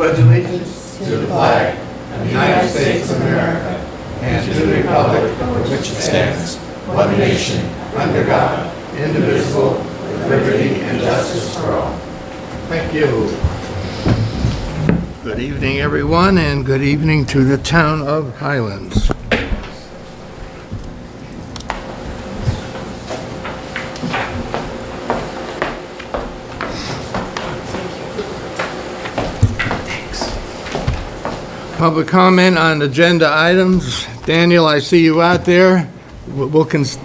Pledge allegiance to the flag of the United States of America and to the republic for which it stands, one nation, under God, indivisible, with liberty and justice for all. Thank you. Good evening, everyone, and good evening to the town of Highlands. Public comment on agenda items. Daniel, I see you out there. Just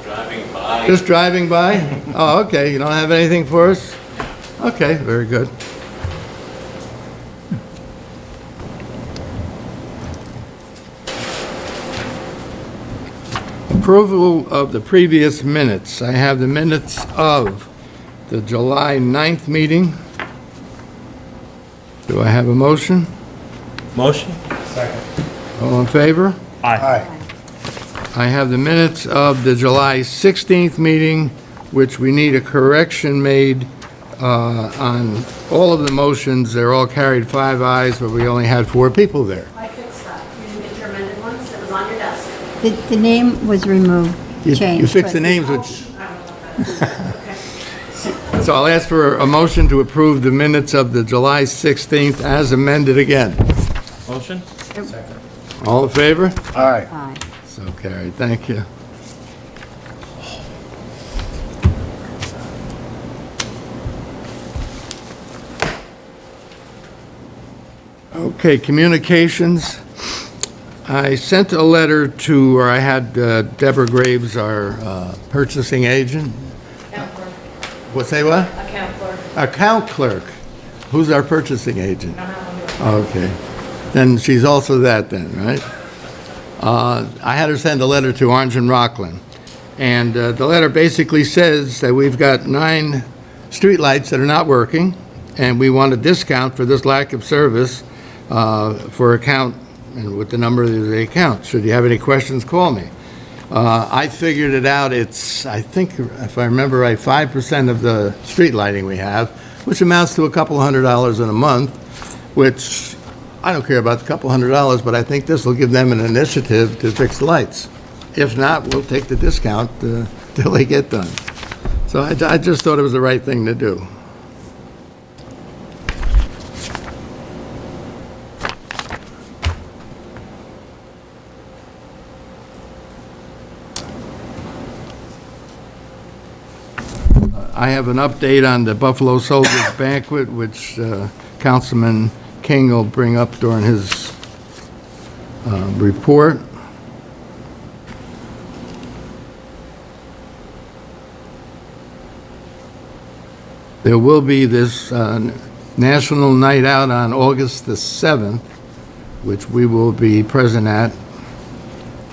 driving by. Just driving by? Oh, okay. You don't have anything for us? Okay, very good. Approval of the previous minutes. I have the minutes of the July 9th meeting. Do I have a motion? Motion? All in favor? Aye. I have the minutes of the July 16th meeting, which we need a correction made on all of the motions. They're all carried 5 ayes, but we only had 4 people there. I fixed that. You didn't get your amended ones? It was on your desk. The name was removed, changed. You fixed the but- names, which, I don't know about that. so I'll ask for a motion to approve the minutes of the July 16th as amended again. Motion? All in favor? Aye. So carried. Thank you. Okay, communications. I sent a letter to, or I had Deborah Graves, our purchasing agent. Account clerk. What, say what? Account clerk. Account clerk. Who's our purchasing agent? I don't have one. Okay. Then she's also that then, right? I had her send a letter to Orange and Rockland. And the letter basically says that we've got 9 streetlights that are not working, and we want a discount for this lack of service for account, and with the number of the account. Should you have any questions, call me. I figured it out. It's, I think, if I remember right, 5% of the street lighting we have, which amounts to a couple $100 in a month, which I don't care about the couple $100, but I think this will give them an initiative to fix the lights. If not, we'll take the discount till they get done. So I just thought it was the right thing to do. I have an update on the Buffalo Soldiers Banquet, which Councilman King will bring up during his report. There will be this National Night Out on August the 7th, which we will be present at.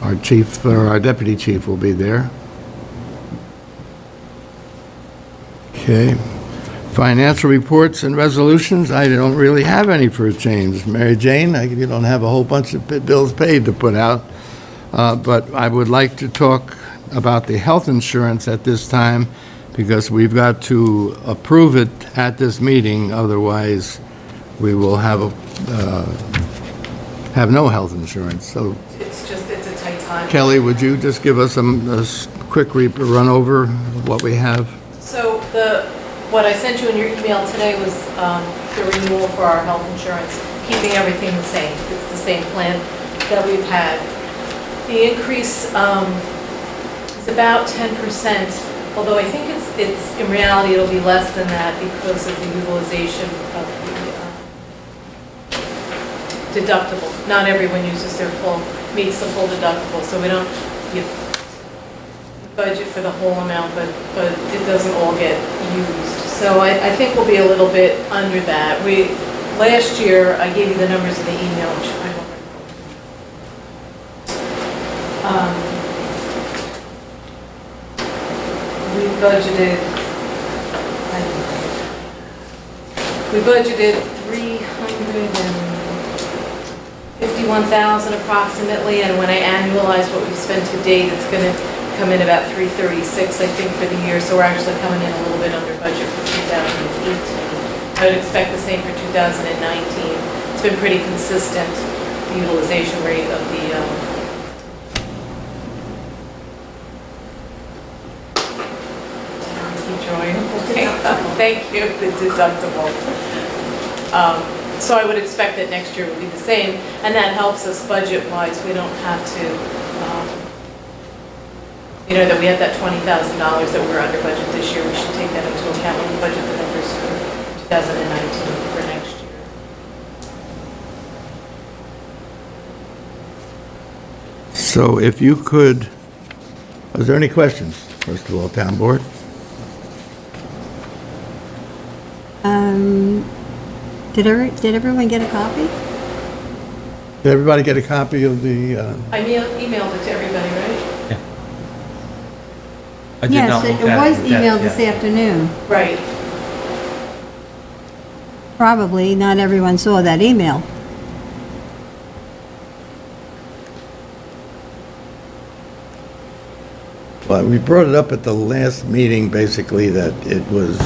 Our chief, or our deputy chief will be there. Okay. Financial reports and resolutions, I don't really have any for a change. Mary Jane, you don't have a whole bunch of bills paid to put out, but I would like to talk about the health insurance at this time, because we've got to approve it at this meeting, otherwise we will have no health insurance. So It's a tight time. Kelly, would you just give us a quick run over of what we have? So what I sent you in your email today was the renewal for our health insurance, keeping everything the same. It's the same plan that we've had. The increase is about 10%, although I think it's in reality it'll be less than that because of the utilization of the deductible. Not everyone uses meets the full deductible, so we don't budget for the whole amount, but it doesn't all get used. So I think we'll be a little bit under that. Last year, I gave you the numbers in the email, which I don't remember. We budgeted $351,000 approximately, and when I annualize what we've spent to date, it's going to come in about 336, I think, for the year. So we're actually coming in a little bit under budget for 2018. I would expect the same for 2019. It's been pretty consistent, the utilization rate of the, keep drawing. Thank you, the deductible. So I would expect that next year would be the same, and that helps us budget-wise. We don't have to, that we have that $20,000 that we're under budget this year. We should take that into account when we budget the numbers for 2019 for next year. So if you could, is there any questions, first of all, town board? Did everyone get a copy? Did everybody get a copy of the, I emailed it to everybody, right? I did not Yes, look it at was in depth emailed this yet. afternoon. Right. Probably not everyone saw that email. well, we brought it up at the last meeting, basically, that it was,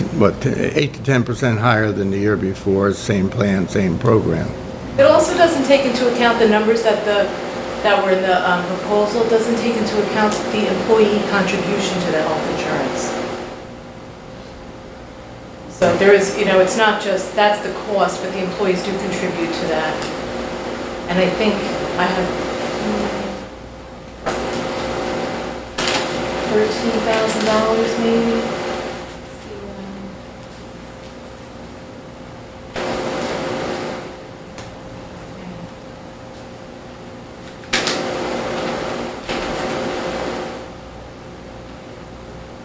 8 to 10% higher than the year before, same plan, same program. It also doesn't take into account the numbers that were in the proposal. It doesn't take into account the employee contribution to the health insurance. So there is, it's not just, that's the cost, but the employees do contribute to that. And I think I have $13,000 maybe.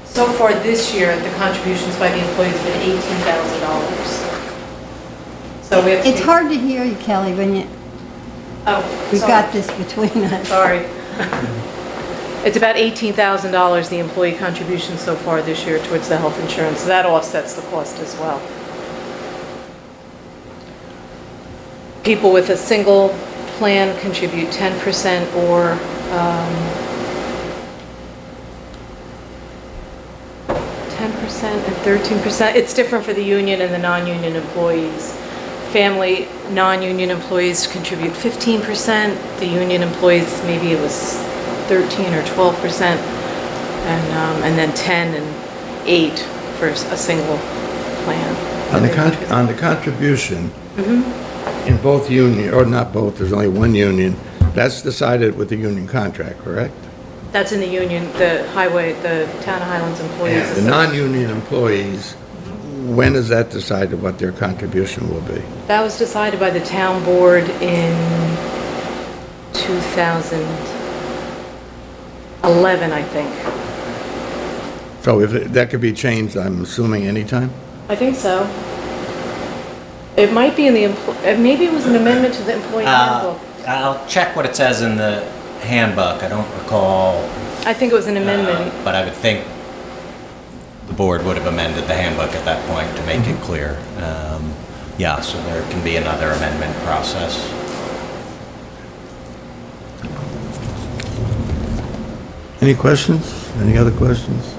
So far this year, the contributions by the employees have been $18,000. So we have to... It's hard to hear you, Kelly, when you, Oh, we've sorry. got this between us. Sorry. It's about $18,000, the employee contribution so far this year towards the health insurance. So that offsets the cost as well. People with a single plan contribute 10% or 10% and 13%. It's different for the union and the non-union employees. Family non-union employees contribute 15%. The union employees, maybe it was 13 or 12%, and then 10 and 8 for a single plan. On the contribution, in both union, or not both, there's only one union, that's decided with the union contract, correct? That's in the union, the Town of Highlands employees. The non-union employees, when is that decided what their contribution will be? That was decided by the town board in 2011, I think. So that could be changed, I'm assuming, anytime? I think so. It might be in the, maybe it was an amendment to the employee handbook. I'll check what it says in the handbook. I don't recall, I think it was an amendment. but I would think the board would have amended the handbook at that point to make it clear. Yeah, so there can be another amendment process. Any questions? Any other questions?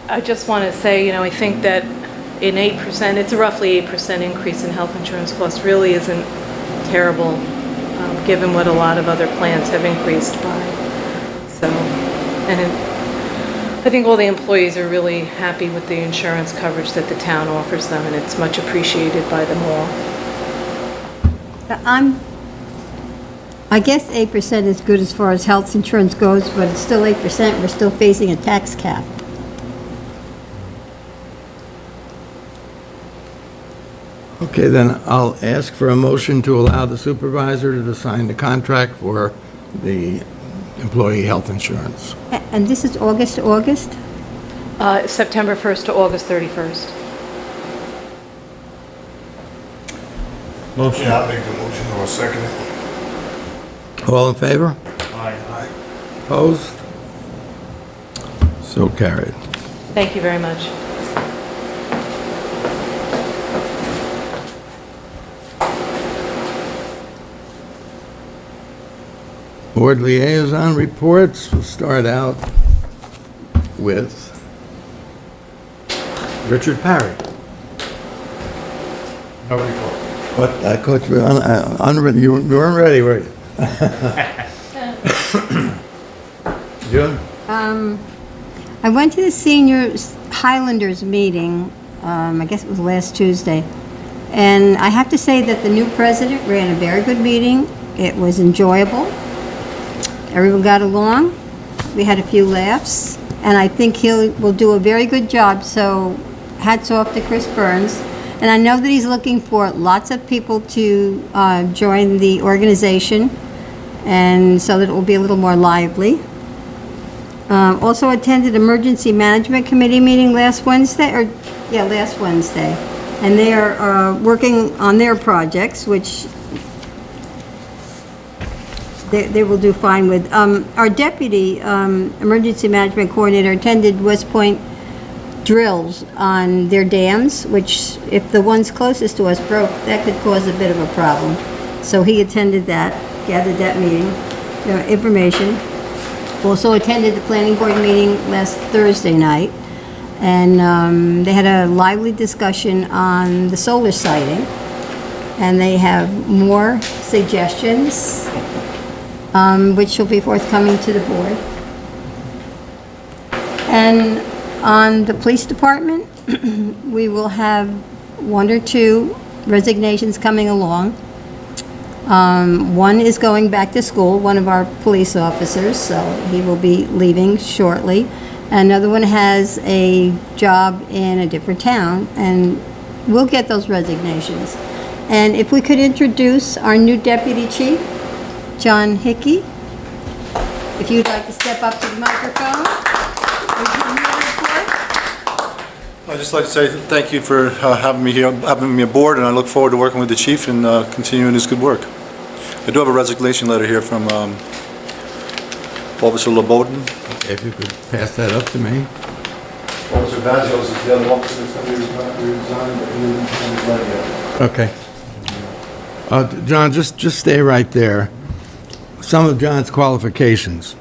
I just want to say, I think that in 8%, it's a roughly 8% increase in health insurance costs really isn't terrible, given what a lot of other plans have increased by. So, I think all the employees are really happy with the insurance coverage that the town offers them, and it's much appreciated by them all. I guess 8% is good as far as health insurance goes, but it's still 8%. We're still facing a tax cap. Okay, then I'll ask for a motion to allow the supervisor to sign the contract for the employee health insurance. And this is August to August? September 1st to August 31st. Motion. Yeah, I'll make the motion or second it. All in favor? Aye. Opposed? So carried. Thank you very much. Board liaison reports, we'll start out with Richard Parry. No report. What, I caught you unready, you weren't ready, were you? June? I went to the senior Highlanders meeting, I guess it was last Tuesday, and I have to say that the new president ran a very good meeting. It was enjoyable. Everyone got along. We had a few laughs, and I think will do a very good job, so hats off to Chris Burns. And I know that he's looking for lots of people to join the organization, and so that it will be a little more lively. Also attended Emergency Management Committee meeting last Wednesday. And they are working on their projects, which they will do fine with. Our deputy emergency management coordinator attended West Point drills on their dams, which if the ones closest to us broke, that could cause a bit of a problem. So he attended that, gathered that meeting, information. Also attended the planning board meeting last Thursday night, and they had a lively discussion on the solar siting, and they have more suggestions, which will be forthcoming to the board. And on the police department, we will have 1 or 2 resignations coming along. One is going back to school, one of our police officers, so he will be leaving shortly. Another one has a job in a different town, and we'll get those resignations. And if we could introduce our new deputy chief, John Hickey, if you'd like to step up to the microphone. and give me a report. I'd just like to say thank you for having me here, having me aboard, and I look forward to working with the chief and continuing his good work. I do have a resignation letter here from Officer LeBowden. If you could pass that up to me. Officer Vazos is the other officer that's going to be resigning, but he didn't send his letter yet. Okay. John, just stay right there. Some of John's qualifications.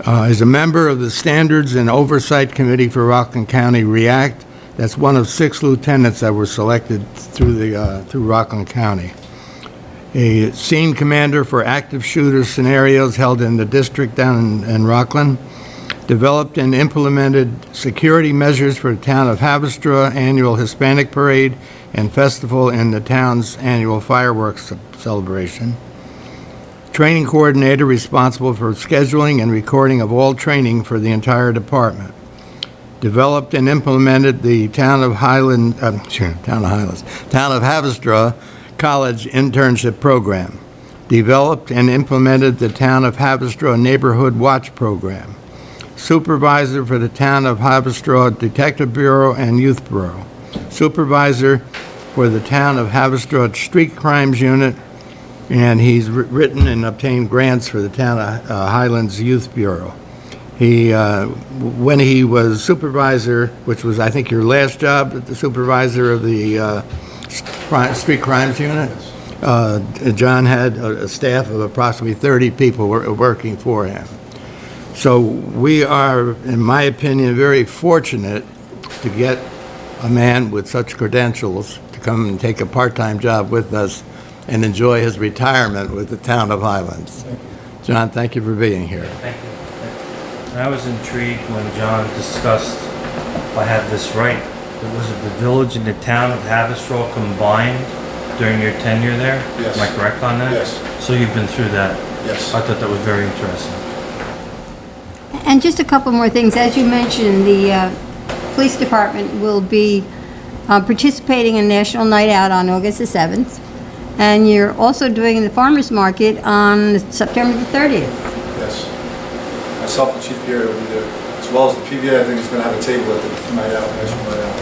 Is a member of the Standards and Oversight Committee for Rockland County REACT. That's one of 6 lieutenants that were selected through Rockland County. A scene commander for active shooter scenarios held in the district down in Rockland. Developed and implemented security measures for the town of Haverstraw annual Hispanic Parade and festival in the town's annual fireworks celebration. Training coordinator responsible for scheduling and recording of all training for the entire department. Developed and implemented the Town of Haverstraw College internship program. Developed and implemented the Town of Haverstraw Neighborhood Watch program. Supervisor for the Town of Haverstraw Detective Bureau and Youth Bureau. Supervisor for the Town of Haverstraw Street Crimes Unit, and he's written and obtained grants for the Town of Highlands Youth Bureau. He, when he was supervisor, which was, I think, your last job, the supervisor of the Street Crimes Unit, John had a staff of approximately 30 people working for him. So we are, in my opinion, very fortunate to get a man with such credentials to come and take a part-time job with us and enjoy his retirement with the Town of Highlands. John, thank you for being here. Thank you. And I was intrigued when John discussed, if I have this right, was it the village and the town of Haverstraw combined during your tenure there? Yes. Am I correct on that? Yes. So you've been through that? Yes. I thought that was very interesting. And just a couple more things. As you mentioned, the police department will be participating in National Night Out on August the 7th. And you're also doing the farmer's market on September the 30th. Yes. Myself and Chief Gary will be there, as well as the PBA. I think is going to have a table at the night out, national night out.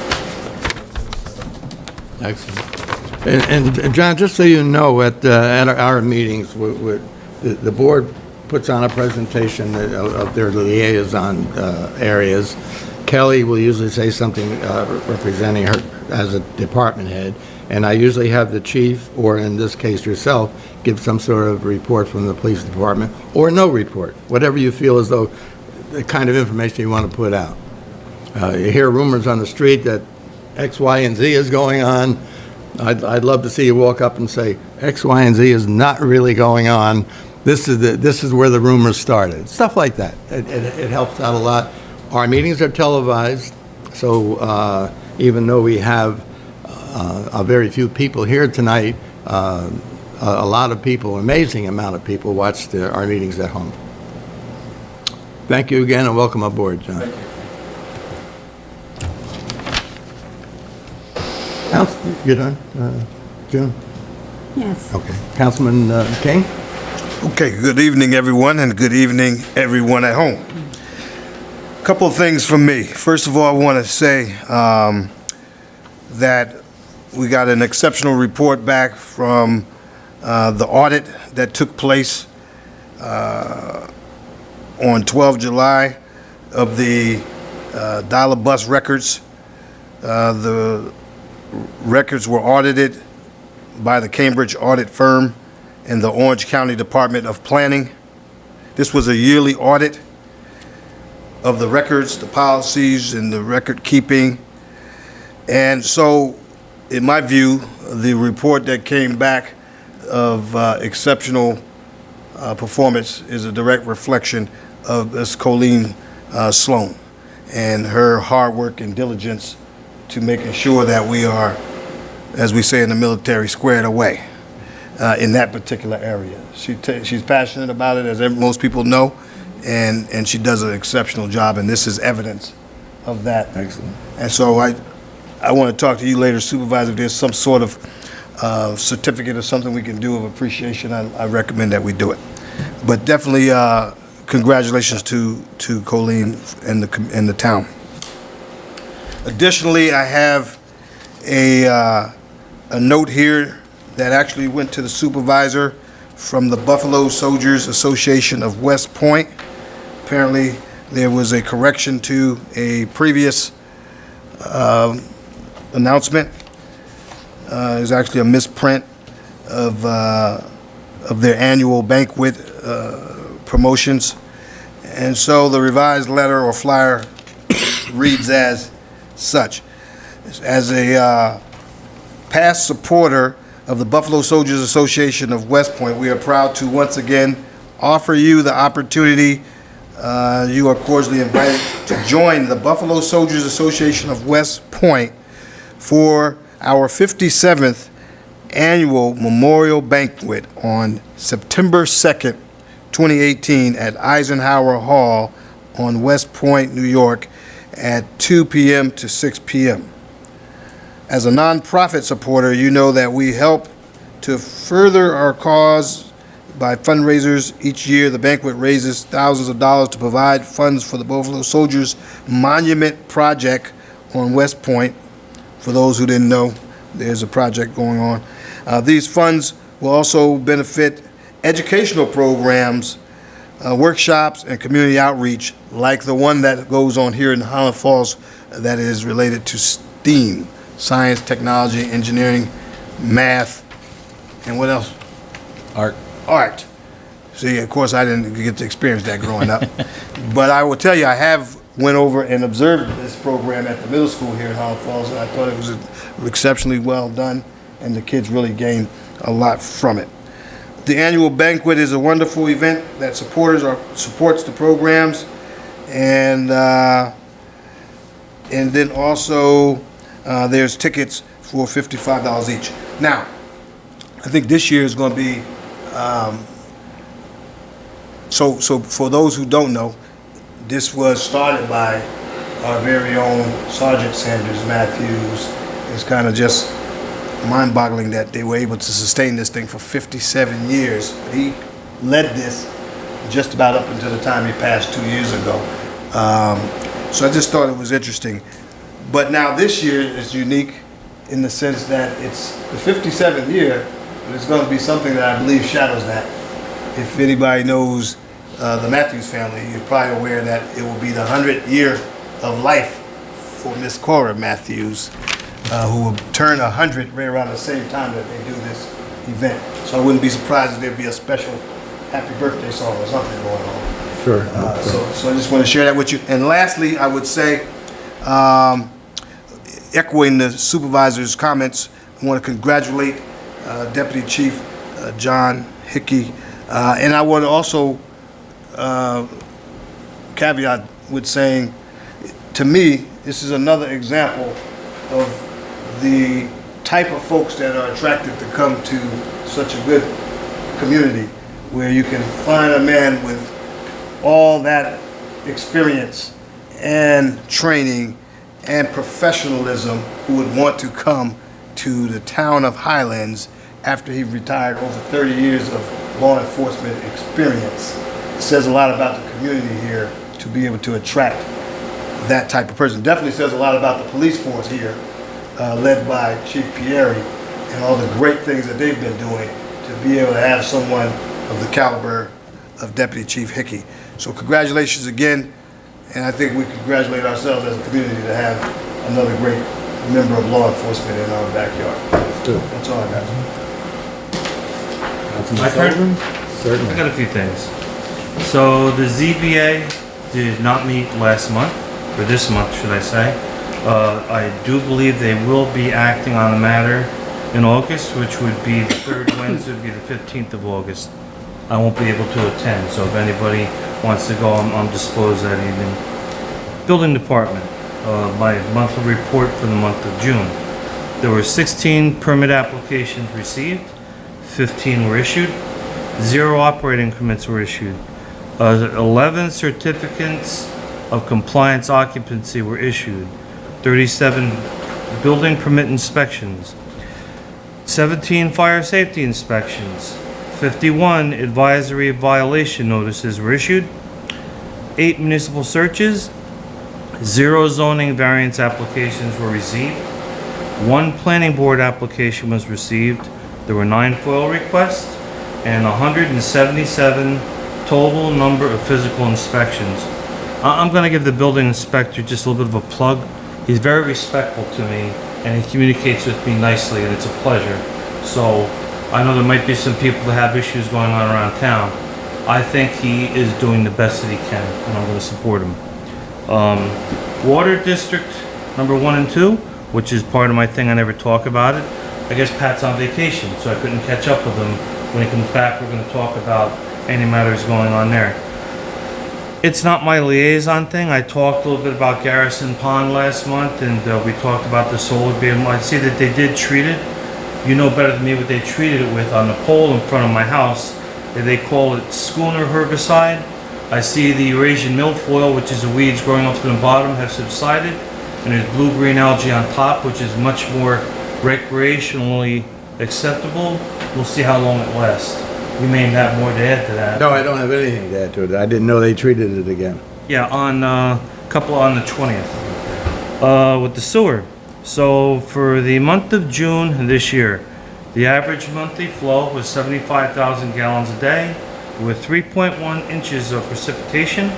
Excellent. And John, just so you know, at our meetings, the board puts on a presentation of their liaison areas. Kelly will usually say something representing her as a department head, and I usually have the chief, or in this case yourself, give some sort of report from the police department, or no report, whatever you feel as though the kind of information you want to put out. You hear rumors on the street that X, Y, and Z is going on. I'd love to see you walk up and say, X, Y, and Z is not really going on. This is where the rumors started. Stuff like that. It helps out a lot. Our meetings are televised, so even though we have a very few people here tonight, a lot of people, amazing amount of people, watch our meetings at home. Thank you again, and welcome aboard, John. Thank you. You done, June? Yes. Okay. Councilman King? Okay, good evening, everyone, and good evening, everyone at home. Couple of things from me. First of all, I want to say that we got an exceptional report back from the audit that took place on 12 July of the dollar bus records. The records were audited by the Cambridge audit firm and the Orange County Department of Planning. This was a yearly audit of the records, the policies, and the record keeping. And so, in my view, the report that came back of exceptional performance is a direct reflection of Ms. Colleen Sloan and her hard work and diligence to making sure that we are, as we say in the military, squared away in that particular area. She's passionate about it, as most people know, and she does an exceptional job, and this is evidence of that. Excellent. And so I want to talk to you later, Supervisor, if there's some sort of certificate or something we can do of appreciation, I recommend that we do it. But definitely, congratulations to Colleen and the town. Additionally, I have a note here that actually went to the supervisor from the Buffalo Soldiers Association of West Point. Apparently, there was a correction to a previous announcement. It was actually a misprint of their annual banquet promotions. And so the revised letter or flyer reads as such. As a past supporter of the Buffalo Soldiers Association of West Point, we are proud to once again offer you the opportunity. You are cordially invited to join the Buffalo Soldiers Association of West Point for our 57th annual memorial banquet on September 2nd, 2018 at Eisenhower Hall on West Point, New York at 2 p.m. to 6 p.m. As a nonprofit supporter, you know that we help to further our cause by fundraisers. Each year, the banquet raises thousands of dollars to provide funds for the Buffalo Soldiers Monument Project on West Point. For those who didn't know, there's a project going on. These funds will also benefit educational programs, workshops, and community outreach like the one that goes on here in Highland Falls that is related to STEAM, science, technology, engineering, math, and what else? Art. See, of course, I didn't get to experience that growing up. But I will tell you, I have went over and observed this program at the middle school here in Highland Falls, and I thought it was exceptionally well done, and the kids really gained a lot from it. The annual banquet is a wonderful event that supports the programs, and then also there's tickets for $55 each. Now, I think this year is going to be so for those who don't know, this was started by our very own Sergeant Sanders Matthews. It's kind of just mind-boggling that they were able to sustain this thing for 57 years. He led this just about up until the time he passed 2 years ago. So I just thought it was interesting. But now this year is unique in the sense that it's the 57th year, but it's going to be something that I believe shadows that. If anybody knows the Matthews family, you're probably aware that it will be the 100th year of life for Miss Cora Matthews, who will turn 100 right around the same time that they do this event. So I wouldn't be surprised if there'd be a special happy birthday song or something going on. Sure. So I just want to share that with you. And lastly, I would say Echoing the supervisor's comments, I want to congratulate Deputy Chief John Hickey. And I would also caveat with saying, to me, this is another example of the type of folks that are attracted to come to such a good community, where you can find a man with all that experience and training and professionalism who would want to come to the town of Highlands after he retired over 30 years of law enforcement experience. It says a lot about the community here to be able to attract that type of person. Definitely says a lot about the police force here, led by Chief Pieri, and all the great things that they've been doing to be able to have someone of the caliber of Deputy Chief Hickey. So congratulations again, and I think we congratulate ourselves as a community to have another great member of law enforcement in our backyard. That's all I got. My turn? Certainly. I got a few things. So the ZBA did not meet last month, or this month, should I say. I do believe they will be acting on the matter in August, which would be the third Wednesday, would be the 15th of August. I won't be able to attend, so if anybody wants to go, I'm disposed that evening. Building Department, my monthly report for the month of June. There were 16 permit applications received, 15 were issued, 0 operating permits were issued, 11 certificates of compliance occupancy were issued, 37 building permit inspections, 17 fire safety inspections, 51 advisory violation notices were issued, 8 municipal searches, 0 zoning variance applications were received, 1 planning board application was received, there were 9 FOIL requests, and 177 total number of physical inspections. I'm going to give the building inspector just a little bit of a plug. He's very respectful to me, and he communicates with me nicely, and it's a pleasure. So I know there might be some people that have issues going on around town. I think he is doing the best that he can, and I'm going to support him. Water District number 1 and 2, which is part of my thing, I never talk about it. I guess Pat's on vacation, so I couldn't catch up with him. When he comes back, we're going to talk about any matters going on there. It's not my liaison thing. I talked a little bit about Garrison Pond last month, and we talked about the solar beam. I see that they did treat it. You know better than me what they treated it with. On the pole in front of my house, they call it schooner herbicide. I see the Eurasian milfoil, which is the weeds growing up to the bottom, have subsided, and there's blue-green algae on top, which is much more recreationally acceptable. We'll see how long it lasts. You may have more to add to that. No, I don't have anything to add to it. I didn't know they treated it again. Yeah, on on the 20th. With the sewer. So for the month of June this year, the average monthly flow was 75,000 gallons a day with 3.1 inches of precipitation.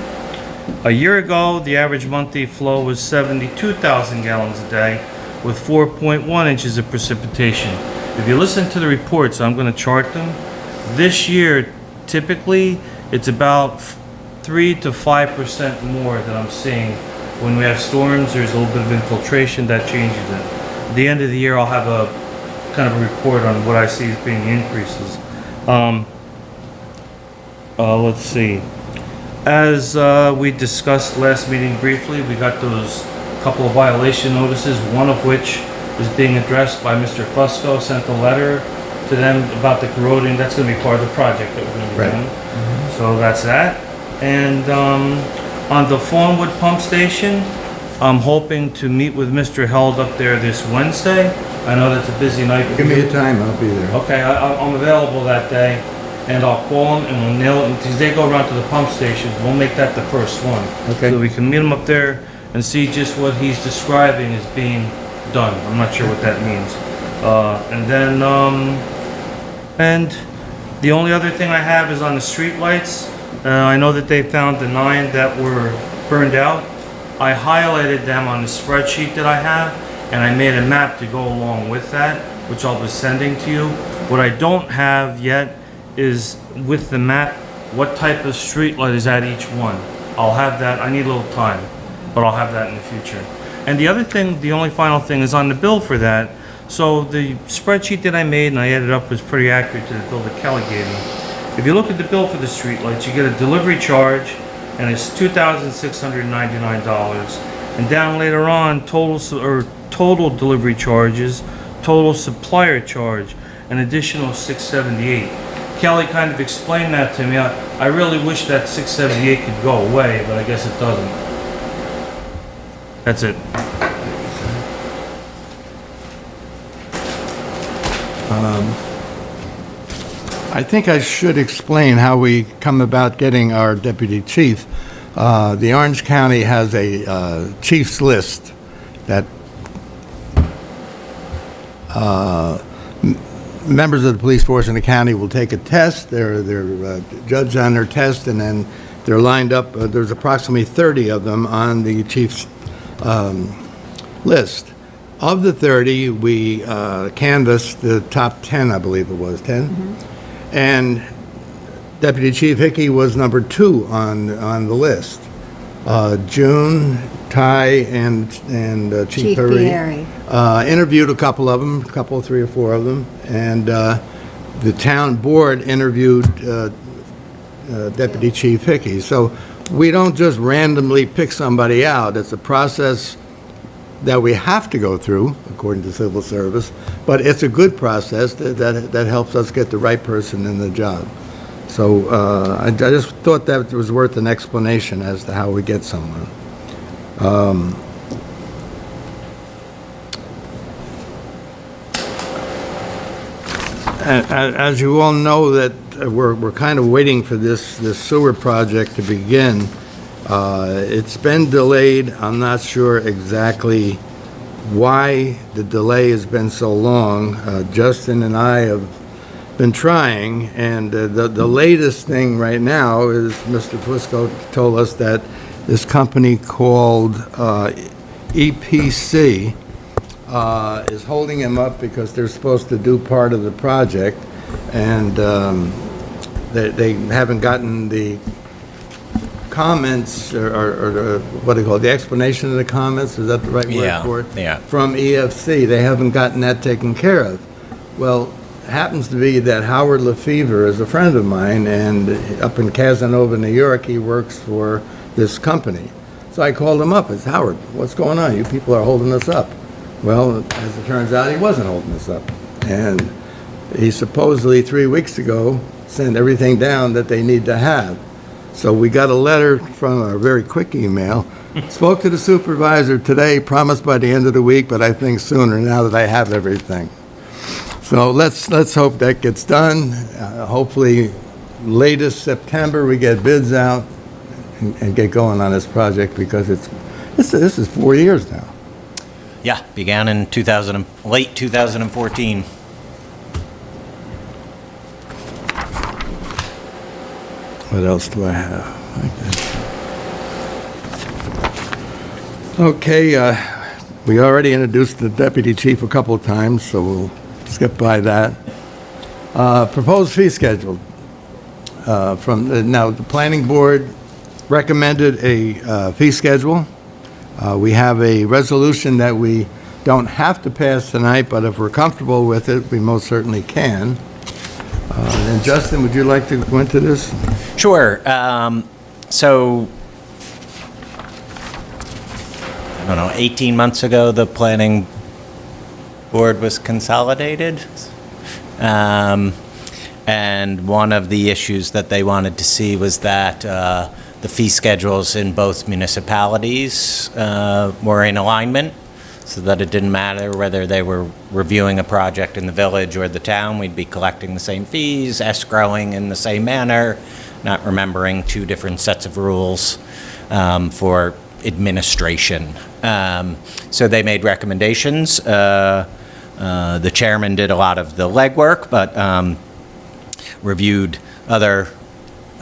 A year ago, the average monthly flow was 72,000 gallons a day with 4.1 inches of precipitation. If you listen to the reports, I'm going to chart them. This year, typically, it's about 3 to 5% more that I'm seeing. When we have storms, there's a little bit of infiltration that changes it. At the end of the year, I'll have a kind of a report on what I see as being the increases. Let's see. As we discussed last meeting briefly, we got those couple of violation notices, one of which is being addressed by Mr. Fusco, sent a letter to them about the corroding. That's going to be part of the project that we're going to be Right. doing. So that's that. And on the Fawnwood pump station, I'm hoping to meet with Mr. Held up there this Wednesday. I know that's a busy night for Give me you. a time, I'll be there. Okay, I'm available that day, and I'll call them and we'll nail it, because they go around to the pump stations. We'll make that the first one. Okay. So we can meet him up there and see just what he's describing as being done. I'm not sure what that means. And then, and the only other thing I have is on the street lights. I know that they found the 9 that were burned out. I highlighted them on the spreadsheet that I have, and I made a map to go along with that, which I'll be sending to you. What I don't have yet is, with the map, what type of street light is at each one. I'll have that. I need a little time, but I'll have that in the future. And the other thing, the only final thing is on the bill for that. So the spreadsheet that I made and I added up was pretty accurate to the bill that Kelly gave me. If you look at the bill for the streetlights, you get a delivery charge and it's $2,699. And down later on, total delivery charges, total supplier charge, an additional $678. Kelly kind of explained that to me. I really wish that $678 could go away, but I guess it doesn't. That's it. I think I should explain how we come about getting our deputy chief. The Orange County has a chief's list that members of the police force in the county will take a test. They're judged on their test, and then they're lined up. There's approximately 30 of them on the chief's list. Of the 30, we canvassed the top 10, I believe it was, 10. Mm-hmm. And Deputy Chief Hickey was number 2 on the list. June, Ty, and Chief Perry interviewed a couple of them, 3 or 4 of them, and the town board interviewed Deputy Chief Hickey. So we don't just randomly pick somebody out. It's a process that we have to go through, according to civil service, but it's a good process that helps us get the right person in the job. So I just thought that was worth an explanation as to how we get someone. As you all know, that we're kind of waiting for this sewer project to begin. It's been delayed. I'm not sure exactly why the delay has been so long. Justin and I have been trying, and the latest thing right now is Mr. Fusco told us that this company called EPC is holding him up because they're supposed to do part of the project, and they haven't gotten the comments or what do you call it, the explanation of the comments, is that the right word for it? Yeah. From EFC. They haven't gotten that taken care of. Well, it happens to be that Howard Lefevre is a friend of mine, and up in Casanova, New York, he works for this company. So I called him up. I said, Howard, what's going on? You people are holding us up. Well, as it turns out, he wasn't holding us up. And he supposedly 3 weeks ago sent everything down that they need to have. So we got a letter from a very quick email. Spoke to the supervisor today, promised by the end of the week, but I think sooner now that I have everything. So let's hope that gets done. Hopefully, latest September, we get bids out and get going on this project, because this is 4 years now. Yeah, began in late 2014. What else do I have? Okay, we already introduced the deputy chief a couple of times, so we'll skip by that. Proposed fee schedule. Now, the planning board recommended a fee schedule. We have a resolution that we don't have to pass tonight, but if we're comfortable with it, we most certainly can. And Justin, would you like to go into this? Sure. So, I don't know, 18 months ago, the planning board was consolidated. And one of the issues that they wanted to see was that the fee schedules in both municipalities were in alignment, so that it didn't matter whether they were reviewing a project in the village or the town, we'd be collecting the same fees, escrowing in the same manner, not remembering 2 different sets of rules for administration. So they made recommendations. The chairman did a lot of the legwork, but reviewed other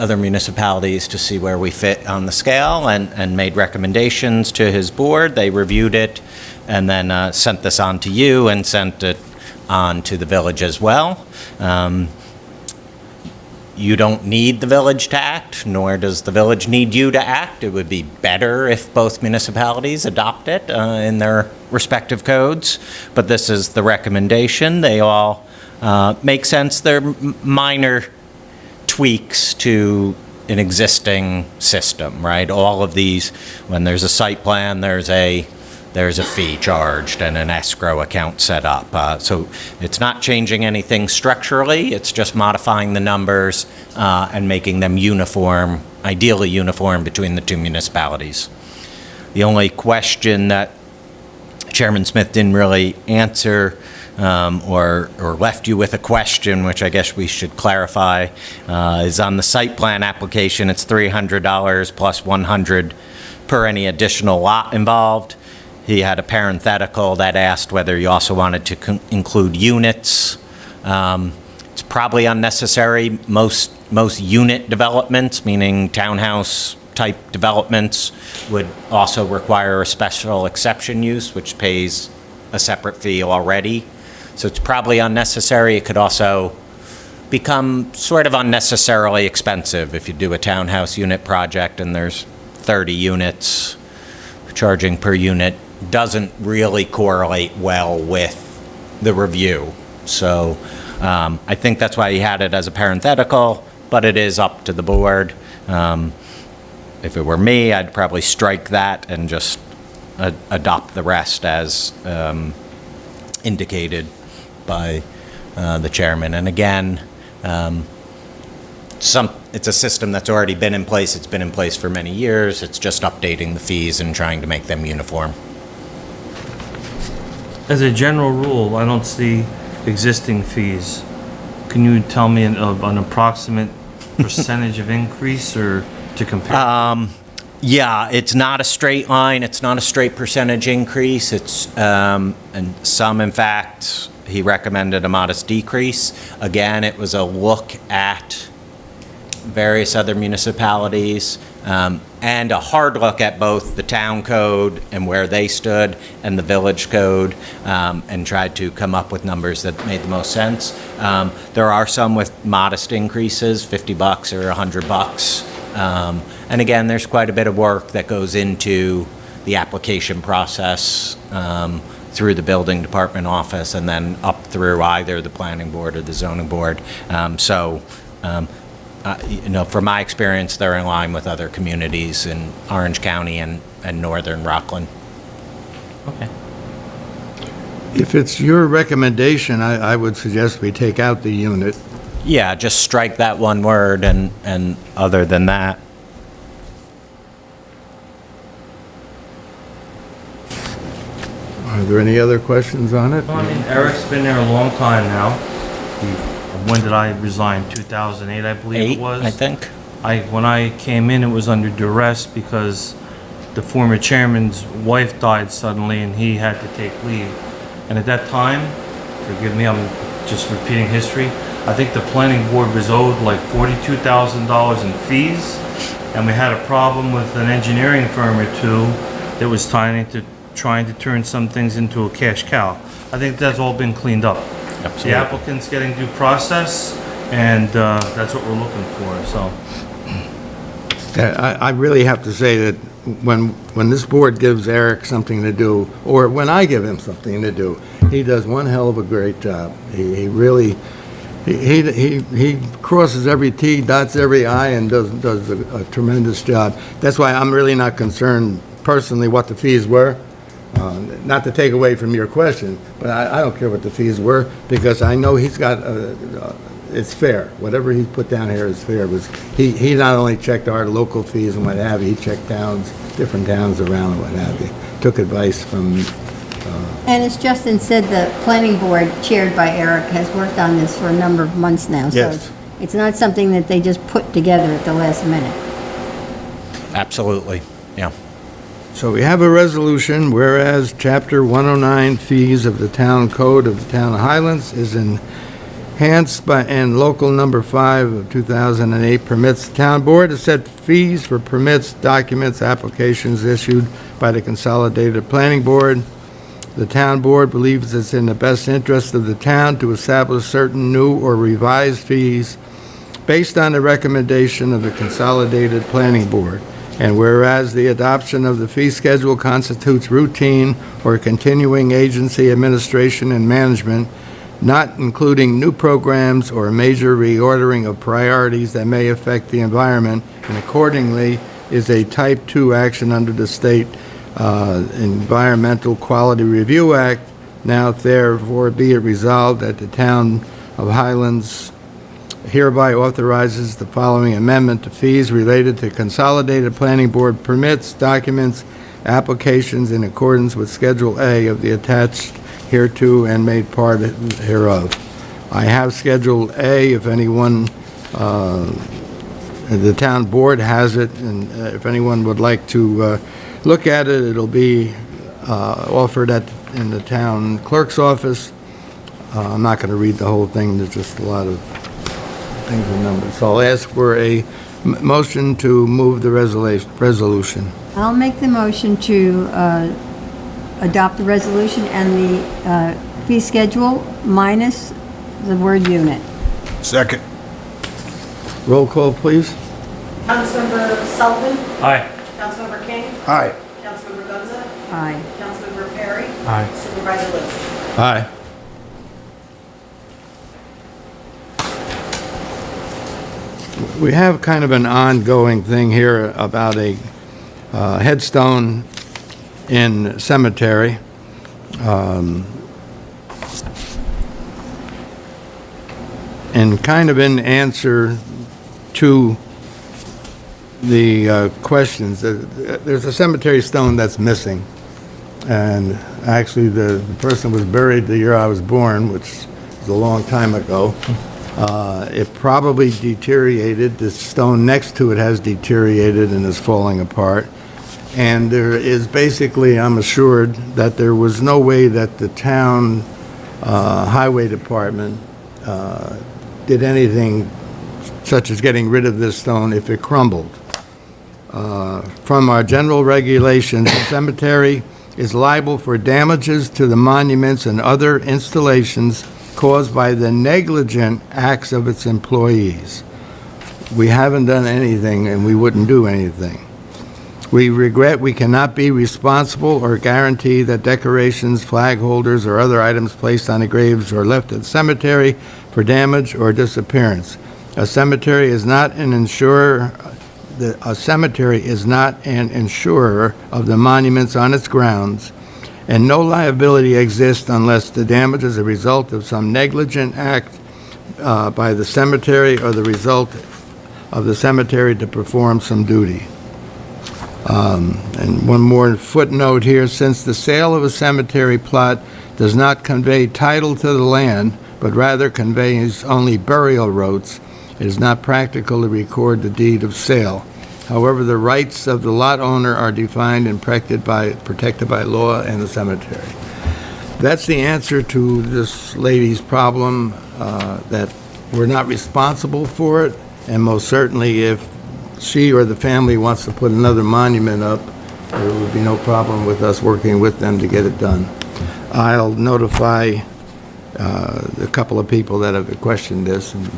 municipalities to see where we fit on the scale, and made recommendations to his board. They reviewed it and then sent this on to you and sent it on to the village as well. You don't need the village to act, nor does the village need you to act. It would be better if both municipalities adopt it in their respective codes, but this is the recommendation. They all make sense. They're minor tweaks to an existing system, right? All of these, when there's a site plan, there's a fee charged and an escrow account set up. So it's not changing anything structurally, it's just modifying the numbers and making them uniform, ideally uniform between the two municipalities. The only question that Chairman Smith didn't really answer or left you with a question, which I guess we should clarify, is on the site plan application. It's $300 plus $100 per any additional lot involved. He had a parenthetical that asked whether you also wanted to include units. It's probably unnecessary. Most unit developments, meaning townhouse type developments, would also require a special exception use, which pays a separate fee already. So it's probably unnecessary. It could also become sort of unnecessarily expensive if you do a townhouse unit project and there's 30 units. Charging per unit doesn't really correlate well with the review. So I think that's why he had it as a parenthetical, but it is up to the board. If it were me, I'd probably strike that and just adopt the rest as indicated by the chairman. And again, it's a system that's already been in place. It's been in place for many years. It's just updating the fees and trying to make them uniform. As a general rule, I don't see existing fees. Can you tell me an approximate percentage of increase or to compare? Yeah, it's not a straight line. It's not a straight percentage increase. It's, and some, in fact, he recommended a modest decrease. Again, it was a look at various other municipalities and a hard look at both the town code and where they stood and the village code and tried to come up with numbers that made the most sense. There are some with modest increases, $50 or $100. And again, there's quite a bit of work that goes into the application process through the building department office and then up through either the planning board or the zoning board. You know, from my experience, they're in line with other communities in Orange County and northern Rockland. Okay. If it's your recommendation, I would suggest we take out the unit. Yeah, just strike that one word and other than that. Are there any other questions on it? Well, I mean, Eric's been there a long time now. When did I resign? 2008, I believe it was. I think. When I came in, it was under duress because the former chairman's wife died suddenly and he had to take leave. And at that time, forgive me, I'm just repeating history, I think the planning board was owed like $42,000 in fees. And we had a problem with an engineering firm or two that was trying to turn some things into a cash cow. I think that's all been cleaned up. Absolutely. The applicant's getting due process, and that's what we're looking for, so. I really have to say that when this board gives Eric something to do, or when I give him something to do, he does one hell of a great job. He really, he crosses every T, dots every I, and does a tremendous job. That's why I'm really not concerned personally what the fees were. Not to take away from your question, but I don't care what the fees were, because I know he's got, it's fair. Whatever he put down here is fair. He not only checked our local fees and what have you, he checked different towns around and what have you. Took advice from... And as Justin said, the planning board chaired by Eric has worked on this for a number of months now. Yes. So it's not something that they just put together at the last minute. Absolutely, yeah. So we have a resolution, whereas Chapter 109 fees of the Town Code of the Town of Highlands is enhanced by, and Local Number 5 of 2008 permits the Town Board to set fees for permits, documents, applications issued by the Consolidated Planning Board. The Town Board believes it's in the best interest of the town to establish certain new or revised fees based on the recommendation of the Consolidated Planning Board. And whereas the adoption of the fee schedule constitutes routine or continuing agency administration and management, not including new programs or major reordering of priorities that may affect the environment, and accordingly is a Type 2 action under the State Environmental Quality Review Act. Now therefore be it resolved that the Town of Highlands hereby authorizes the following amendment to fees related to Consolidated Planning Board permits, documents, applications in accordance with Schedule A of the attached hereto and made part hereof. I have Schedule A if anyone, the town board has it, and if anyone would like to look at it, it'll be offered in the town clerk's office. I'm not going to read the whole thing, there's just a lot of things and numbers. So I'll ask for a motion to move the resolution. I'll make the motion to adopt the resolution and the fee schedule minus the word unit. Second. Roll call, please. Councilmember Sullivan? Aye. Councilmember King? Aye. Councilmember Gunza? Aye. Councilmember Perry? Aye. Supervisor Lewis? Aye. We have kind of an ongoing thing here about a headstone in cemetery. And kind of in answer to the questions, there's a cemetery stone that's missing. And actually, the person was buried the year I was born, which was a long time ago. It probably deteriorated. The stone next to it has deteriorated and is falling apart. And there is basically, I'm assured, that there was no way that the town highway department did anything such as getting rid of this stone if it crumbled. From our general regulations, the cemetery is liable for damages to the monuments and other installations caused by the negligent acts of its employees. We haven't done anything, and we wouldn't do anything. We regret we cannot be responsible or guarantee that decorations, flag holders, or other items placed on the graves or left at the cemetery for damage or disappearance. A cemetery is not an insurer. A cemetery is not an insurer of the monuments on its grounds, and no liability exists unless the damage is a result of some negligent act by the cemetery or the result of the cemetery to perform some duty. And one more footnote here, since the sale of a cemetery plot does not convey title to the land, but rather conveys only burial rights, it is not practical to record the deed of sale. However, the rights of the lot owner are defined and protected by law and the cemetery. That's the answer to this lady's problem, that we're not responsible for it, and most certainly if she or the family wants to put another monument up, there would be no problem with us working with them to get it done. I'll notify a couple of people that have questioned this and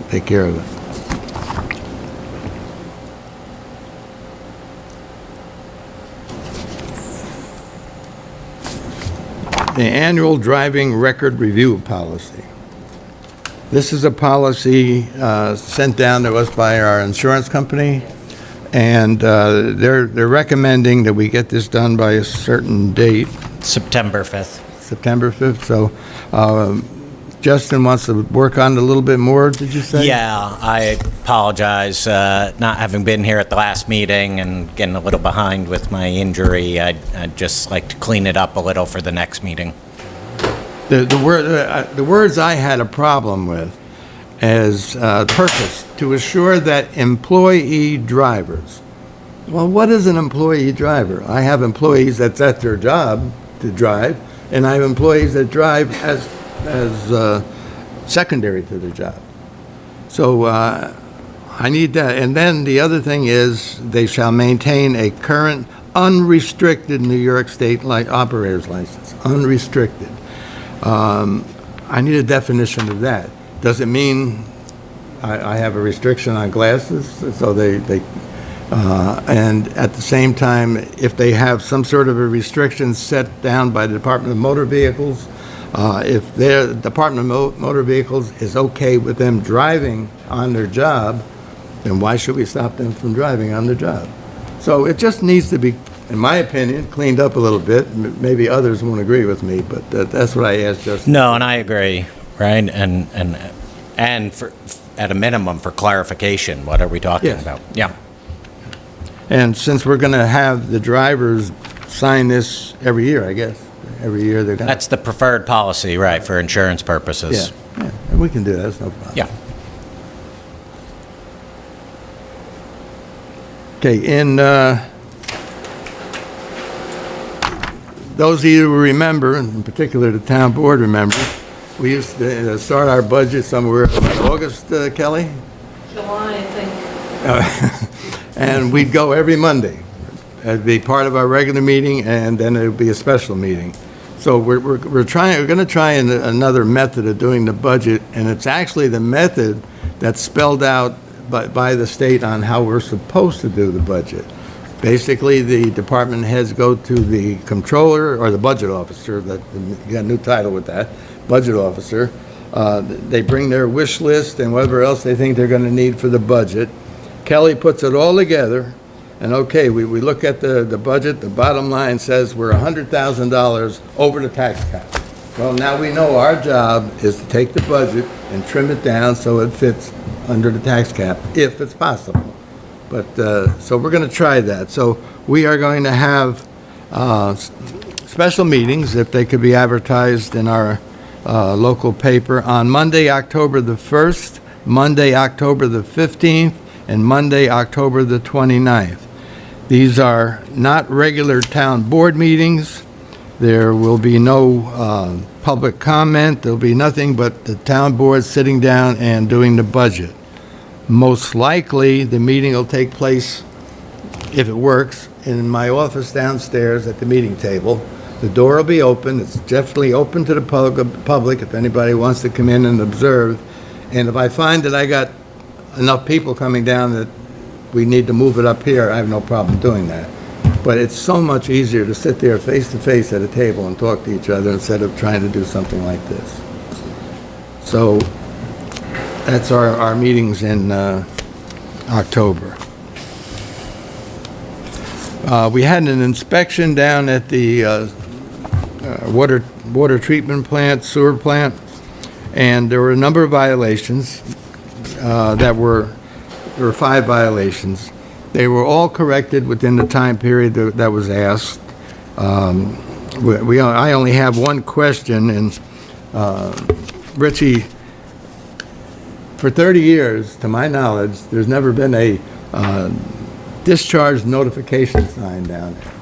take care of it. The annual driving record review policy. This is a policy sent down to us by our insurance company, and they're recommending that we get this done by a certain date, September 5th. September 5th. So Justin wants to work on it a little bit more, did you say? Yeah, I apologize, not having been here at the last meeting and getting a little behind with my injury. I'd just like to clean it up a little for the next meeting. The words I had a problem with is purpose, to assure that employee drivers. Well, what is an employee driver? I have employees that's at their job to drive, and I have employees that drive as secondary to their job. So I need that. And then the other thing is they shall maintain a current unrestricted New York State operator's license, unrestricted. I need a definition of that. Does it mean I have a restriction on glasses, so and at the same time, if they have some sort of a restriction set down by the Department of Motor Vehicles, if their Department of Motor Vehicles is okay with them driving on their job, then why should we stop them from driving on their job? So it just needs to be, in my opinion, cleaned up a little bit. Maybe others won't agree with me, but that's what I asked Justin. No, and I agree, right? And for, at a minimum, for clarification, what are we talking Yes. about? Yeah. And since we're going to have the drivers sign this every year, I guess, every year they're going to. That's the preferred policy, right, for insurance purposes. Yeah, and we can do that, that's no problem. Yeah. Okay, in, those of you who remember, in particular the town board remembers, we used to start our budget somewhere in August, Kelly? July, I think. And we'd go every Monday. It'd be part of our regular meeting, and then it would be a special meeting. So we're going to try another method of doing the budget, and it's actually the method that's spelled out by the state on how we're supposed to do the budget. Basically, the department heads go to the controller or the budget officer, that you got a new title with that, budget officer. They bring their wish list and whatever else they think they're going to need for the budget. Kelly puts it all together, and okay, we look at the budget, the bottom line says we're $100,000 over the tax cap. Well, now we know our job is to take the budget and trim it down so it fits under the tax cap, if it's possible. But, so we're going to try that. So we are going to have special meetings, if they could be advertised in our local paper, on Monday, October the 1st, Monday, October the 15th, and Monday, October the 29th. These are not regular town board meetings. There will be no public comment. There'll be nothing but the town board sitting down and doing the budget. Most likely, the meeting will take place, if it works, in my office downstairs at the meeting table. The door will be open. It's definitely open to the public if anybody wants to come in and observe. And if I find that I got enough people coming down that we need to move it up here, I have no problem doing that. But it's so much easier to sit there face to face at a table and talk to each other instead of trying to do something like this. So that's our meetings in October. We had an inspection down at the water treatment plant, sewer plant, and there were a number of violations. There were 5 violations. They were all corrected within the time period that was asked. I only have one question, and Richie, for 30 years, to my knowledge, there's never been a discharge notification sign down there.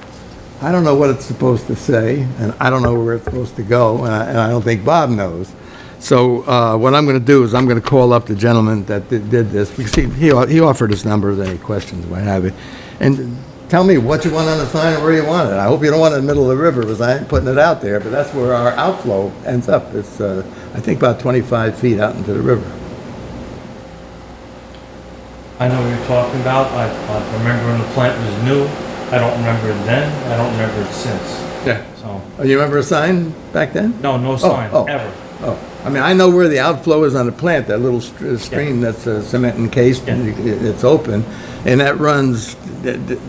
I don't know what it's supposed to say, and I don't know where it's supposed to go, and I don't think Bob knows. So what I'm going to do is I'm going to call up the gentleman that did this, because he offered his number, any questions, what have you, and tell me what you want on the sign and where you want it. I hope you don't want it in the middle of the river, because I ain't putting it out there, but that's where our outflow ends up. It's, I think, about 25 feet out into the river. I know what you're talking about. I remember when the plant was new. I don't remember it then. I don't remember it since. Yeah. So, Oh, you remember a sign back then? no sign, ever. Oh, I mean, I know where the outflow is on the plant, that little stream that's cement encased, and it's open, and that runs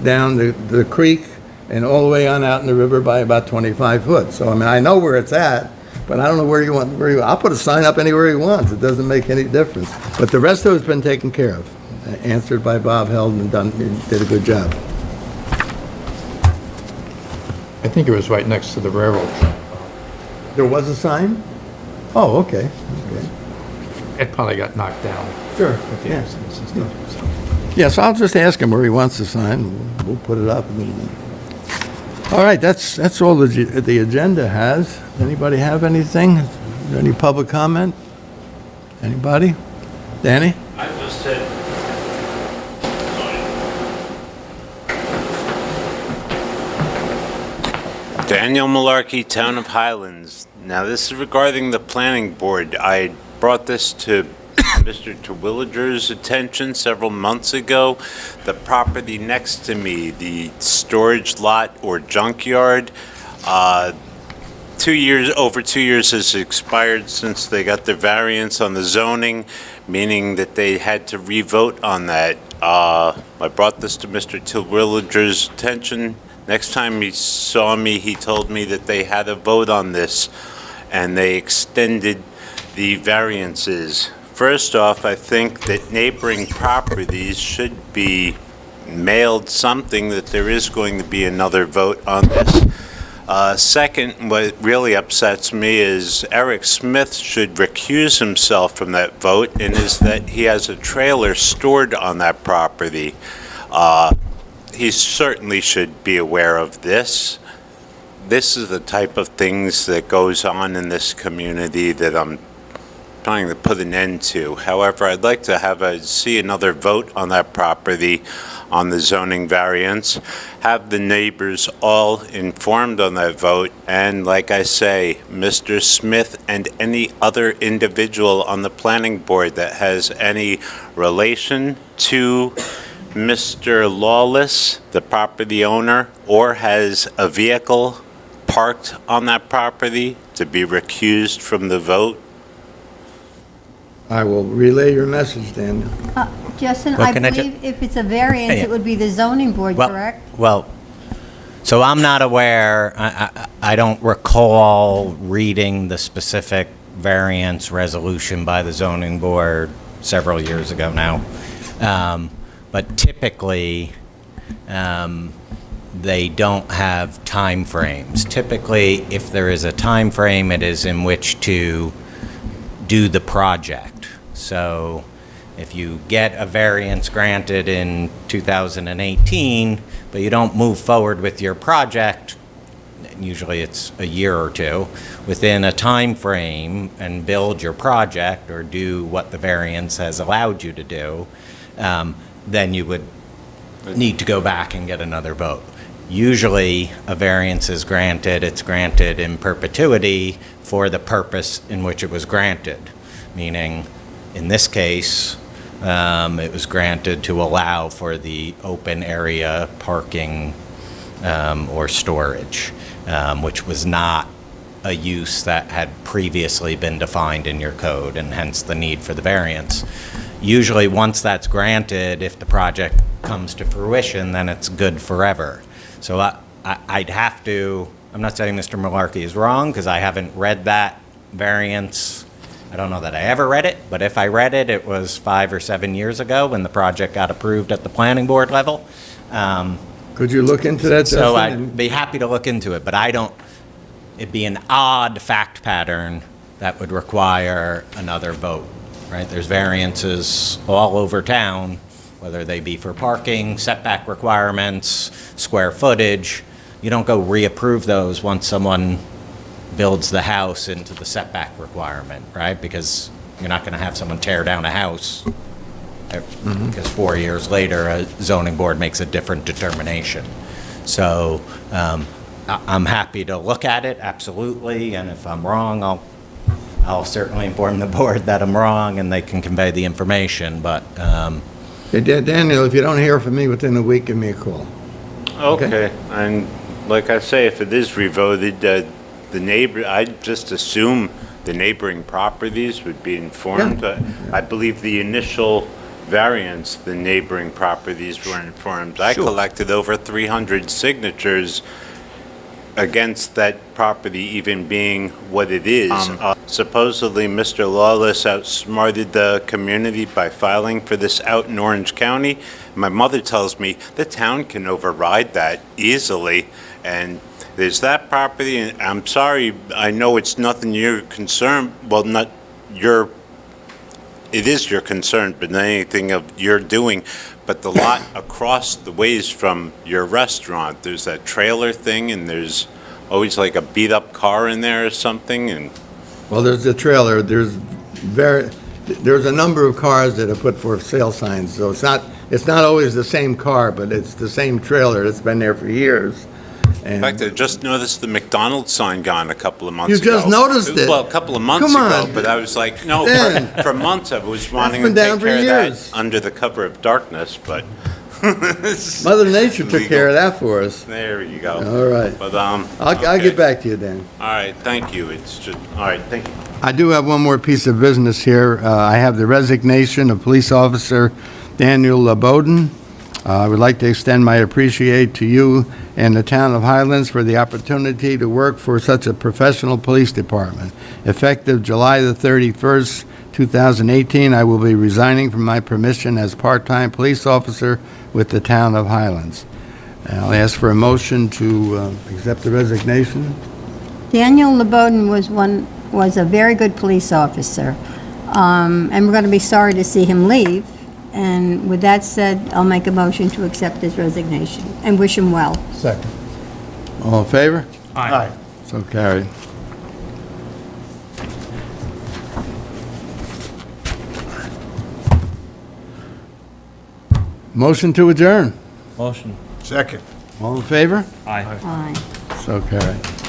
down the creek and all the way on out in the river by about 25 foot. So, I mean, I know where it's at, but I don't know where you want, I'll put a sign up anywhere he wants. It doesn't make any difference. But the rest of it's been taken care of, answered by Bob Held, and did a good job. I think it was right next to the railroad track. There was a sign? Oh, okay. It probably got knocked down Sure. with the Yeah. accidents and stuff. So. Yeah, so I'll just ask him where he wants the sign. We'll put it up. All right, that's all the agenda has. Anybody have anything? Is there any public comment? Anybody? Danny? I just said, Daniel Malarkey, Town of Highlands. Now, this is regarding the planning board. I brought this to Mr. Terwilliger's attention several months ago. The property next to me, the storage lot or junkyard, over 2 years has expired since they got their variance on the zoning, meaning that they had to re-vote on that. I brought this to Mr. Terwilliger's attention. Next time he saw me, he told me that they had a vote on this, and they extended the variances. First off, I think that neighboring properties should be mailed something that there is going to be another vote on this. Second, what really upsets me is Eric Smith should recuse himself from that vote, and is that he has a trailer stored on that property. He certainly should be aware of this. This is the type of things that goes on in this community that I'm trying to put an end to. However, I'd like to see another vote on that property on the zoning variance, have the neighbors all informed on that vote, and like I say, Mr. Smith and any other individual on the planning board that has any relation to Mr. Lawless, the property owner, or has a vehicle parked on that property, to be recused from the vote. I will relay your message, Daniel. Justin, Well, I can I believe if it's a variance, Yeah. it would be the zoning board, Well- correct? Well, so I'm not aware, I don't recall reading the specific variance resolution by the zoning board several years ago now. But typically, they don't have timeframes. Typically, if there is a time frame, it is in which to do the project. So if you get a variance granted in 2018, but you don't move forward with your project, usually it's a year or two, within a time frame, and build your project or do what the variance has allowed you to do, then you would need to go back and get another vote. Usually, a variance is granted, it's granted in perpetuity for the purpose in which it was granted. Meaning, in this case, it was granted to allow for the open area parking or storage, which was not a use that had previously been defined in your code, and hence the need for the variance. Usually, once that's granted, if the project comes to fruition, then it's good forever. So I'd have to, I'm not saying Mr. Malarkey is wrong, because I haven't read that variance. I don't know that I ever read it, but if I read it, it was 5 or 7 years ago when the project got approved at the planning board level. Could you look into that, So Justin? I'd be happy to look into it, but it'd be an odd fact pattern that would require another vote, right? There's variances all over town, whether they be for parking, setback requirements, square footage. You don't go reapprove those once someone builds the house into the setback requirement, right? Because you're not going to have someone tear down a house because 4 years later, a zoning board makes a different determination. So I'm happy to look at it, absolutely, and if I'm wrong, I'll certainly inform the board that I'm wrong, and they can convey the information, but Hey, Daniel, if you don't hear from me within a week, give me a call. Okay, and like I say, if it is revoted, the neighbor, I just assume the neighboring properties would be informed. Yeah. I believe the initial variance, the neighboring properties were informed. I collected over 300 signatures against that property even being what it is. Supposedly, Mr. Lawless outsmarted the community by filing for this out in Orange County. My mother tells me the town can override that easily, and there's that property, and I'm sorry, I know it's nothing you're concerned, well, not your, it is your concern, but not anything of your doing, but the lot across the ways from your restaurant, there's that trailer thing, and there's always like a beat-up car in there or something, and Well, there's the trailer, there's a number of cars that are put for sale signs, so it's not always the same car, but it's the same trailer that's been there for years. In fact, I just noticed the McDonald's sign gone a couple of months You ago. just noticed it? Well, a couple of months Come ago, on. but I was like, no, Dan. for months I was wanting been to down take for care of years. that under the cover of darkness, but Mother Nature took care of that for us. there you go. All right. But, I'll okay. get back to you, Dan. All right, thank you. It's just, all right, thank you. I do have one more piece of business here. I have the resignation of Police Officer Daniel Bowden. I would like to extend my appreciation to you and the town of Highlands for the opportunity to work for such a professional police department. Effective July the 31st, 2018, I will be resigning from my permission as part-time police officer with the town of Highlands. And I'll ask for a motion to accept the resignation. Daniel LeBowden was a very good police officer, and we're going to be sorry to see him leave. And with that said, I'll make a motion to accept his resignation and wish him well. Second. All in favor? Aye. So carried. Motion to adjourn. Motion. Second. All in favor? Aye. Aye. So carried.